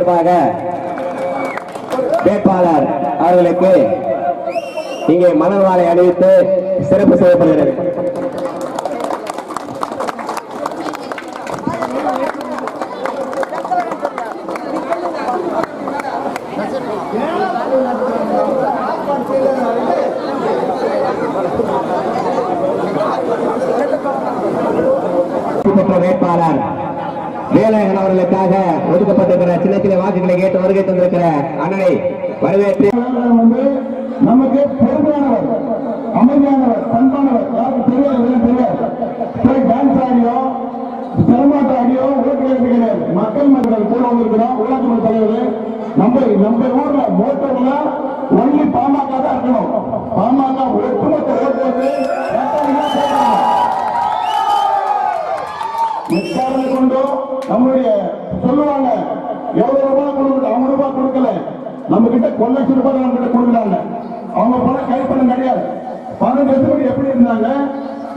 சார்பாக வேட்பாளர் அவர்களுக்கு இங்கே மலர் மாலை அணிவித்து சிறப்பு செய்யப்படுகிறது. வேட்பாளர் வேலையன் அவர்களுக்காக ஒதுக்கப்பட்டிருக்கிற சின்ன சின்ன வாக்குகளை கேட்டு வருகை தந்திருக்கிற அண்ணனை வரவேற்று நமக்கு பொறுமையானவர், அமைதியானவர், பண்பானவர், யாருக்கு தெரியாது டான்ஸ் ஆடியோ சிரமாட்ட ஆடியோ ஓட்டு கிடையாது. மக்கள் மக்கள் கூட வந்திருக்கிறோம். உள்ளாட்சி மன்ற தலைவர் நம்ம ஊர்ல ஓட்டர்ல ஒன்லி பாமக தான் இருக்கணும். பாமக ஒட்டுமொத்த ஓட்டு எக்காரணை கொண்டோ நம்மளுடைய சொல்லுவாங்க எவ்வளவு ரூபாய் கொடுக்கல, அவங்க ரூபாய் கொடுக்கல, நம்ம கிட்ட 1 லட்சம் ரூபாய் நம்ம கிட்ட கொடுக்குறாங்க. அவங்க பணம் கைப்பணம் கிடையாது. 12 வருஷம் எப்படி இருந்தாங்க,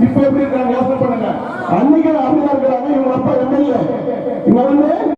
இப்ப எப்படி இருக்காங்க யோசனை பண்ணுங்க. அன்னைக்கு அப்படிதான் இருக்கிறாங்க. இவங்க அப்பா எம்எல்ஏ இங்க வந்து